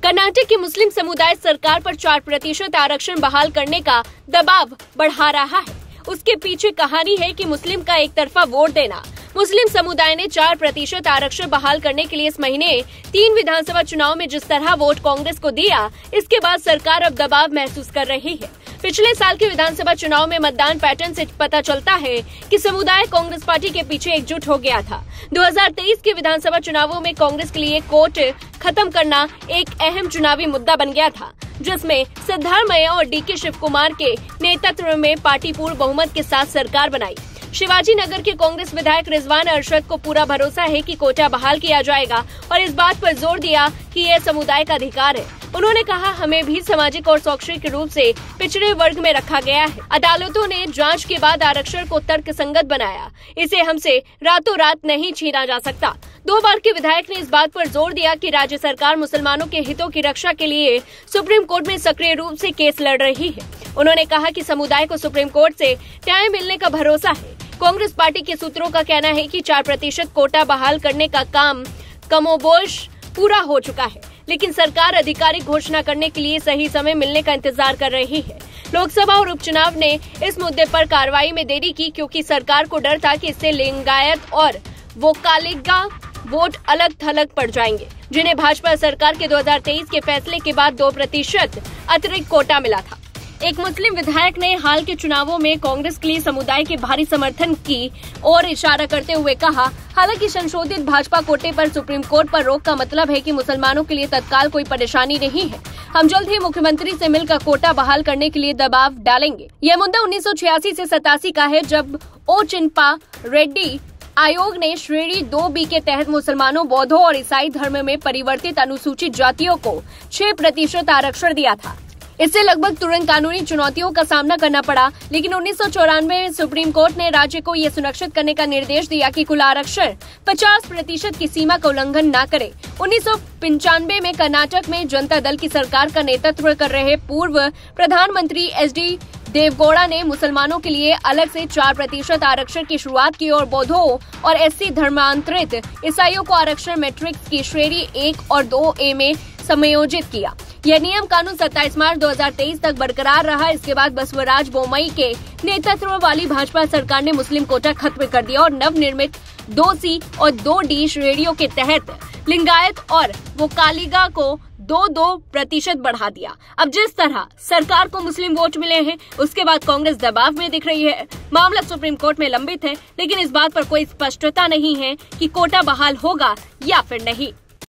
कर्नाटक के मुस्लिम समुदाय सरकार पर 4% आरक्षण बहाल करने का दबाव बढ़ा रहा है। उसके पीछे कहानी है कि मुस्लिम का एक तरफा वोट देना। मुस्लिम समुदाय ने 4% आरक्षण बहाल करने के लिए इस महीने 3 विधानसभा चुनाव में जिस तरह वोट कांग्रेस को दिया, इसके बाद सरकार अब दबाव महसूस कर रही है। पिछले साल के विधानसभा चुनाव में मतदान पैटर्न से पता चलता है कि समुदाय कांग्रेस पार्टी के पीछे एकजुट हो गया था। 2023 के विधानसभा चुनावों में कांग्रेस के लिए कोर्ट खत्म करना एक अहम चुनावी मुद्दा बन गया था, जिसमें सिद्धारमैया और डीके शिव कुमार के नेतृत्व में पार्टी पूर्ण बहुमत के साथ सरकार बनाई। शिवाजी नगर के कांग्रेस विधायक रिजवान अरशद को पूरा भरोसा है कि कोटा बहाल किया जाएगा और इस बात पर जोर दिया कि यह समुदाय का अधिकार है। उन्होंने कहा, हमें भी सामाजिक और शैक्षणिक रूप से पिछड़े वर्ग में रखा गया है। अदालतों ने जांच के बाद आरक्षण को तर्कसंगत बनाया। इसे हमसे रातों रात नहीं छीना जा सकता। 2 बार के विधायक ने इस बात पर जोर दिया कि राज्य सरकार मुसलमानों के हितों की रक्षा के लिए सुप्रीम कोर्ट में सक्रिय रूप से केस लड़ रही है। उन्होंने कहा कि समुदाय को सुप्रीम कोर्ट से न्याय मिलने का भरोसा है। कांग्रेस पार्टी के सूत्रों का कहना है कि 4% कोटा बहाल करने का काम कमोबेश पूरा हो चुका है, लेकिन सरकार आधिकारिक घोषणा करने के लिए सही समय मिलने का इंतजार कर रही है। लोकसभा और उपचुनाव ने इस मुद्दे पर कार्रवाई में देरी की, क्योंकि सरकार को डर था कि इससे लिंगायत और वोकालिगा वोट अलग थलग पड़ जाएंगे, जिन्हें भाजपा सरकार के 2023 के फैसले के बाद 2% अतिरिक्त कोटा मिला था। एक मुस्लिम विधायक ने हाल के चुनावों में कांग्रेस के लिए समुदाय के भारी समर्थन की ओर इशारा करते हुए कहा, हालांकि संशोधित भाजपा कोटे पर सुप्रीम कोर्ट पर रोक का मतलब है कि मुसलमानों के लिए तत्काल कोई परेशानी नहीं है। हम जल्द ही मुख्यमंत्री से मिलकर कोटा बहाल करने के लिए दबाव डालेंगे। यह मुद्दा 1986 से 87 का है, जब ओ चिन्पा रेड्डी आयोग ने श्रेणी 2B के तहत मुसलमानों, बौद्धों और ईसाई धर्म में परिवर्तित अनुसूचित जातियों को 6% आरक्षण दिया था। इससे लगभग तुरंत कानूनी चुनौतियों का सामना करना पड़ा, लेकिन 1994 में सुप्रीम कोर्ट ने राज्य को यह सुनिश्चित करने का निर्देश दिया कि कुल आरक्षण 50% की सीमा का उल्लंघन न करे। 1995 में कर्नाटक में जनता दल की सरकार का नेतृत्व कर रहे पूर्व प्रधानमंत्री SD देवगौड़ा ने मुसलमानों के लिए अलग से 4% आरक्षण की शुरुआत की और बौद्धों और SC धर्मांतरित ईसाइयों को आरक्षण मैट्रिक्स की श्रेणी 1 और 2A में समायोजित किया। यह नियम कानून 27 मार्च 2023 तक बरकरार रहा। इसके बाद बसवराज बोम्मई के नेतृत्व वाली भाजपा सरकार ने मुस्लिम कोटा खत्म कर दिया और नवनिर्मित 2C और 2D श्रेणियों के तहत लिंगायत और वोकालिगा को 2% बढ़ा दिया। अब जिस तरह सरकार को मुस्लिम वोट मिले हैं, उसके बाद कांग्रेस दबाव में दिख रही है। मामला सुप्रीम कोर्ट में लंबित है, लेकिन इस बात पर कोई स्पष्टता नहीं है कि कोटा बहाल होगा या फिर नहीं।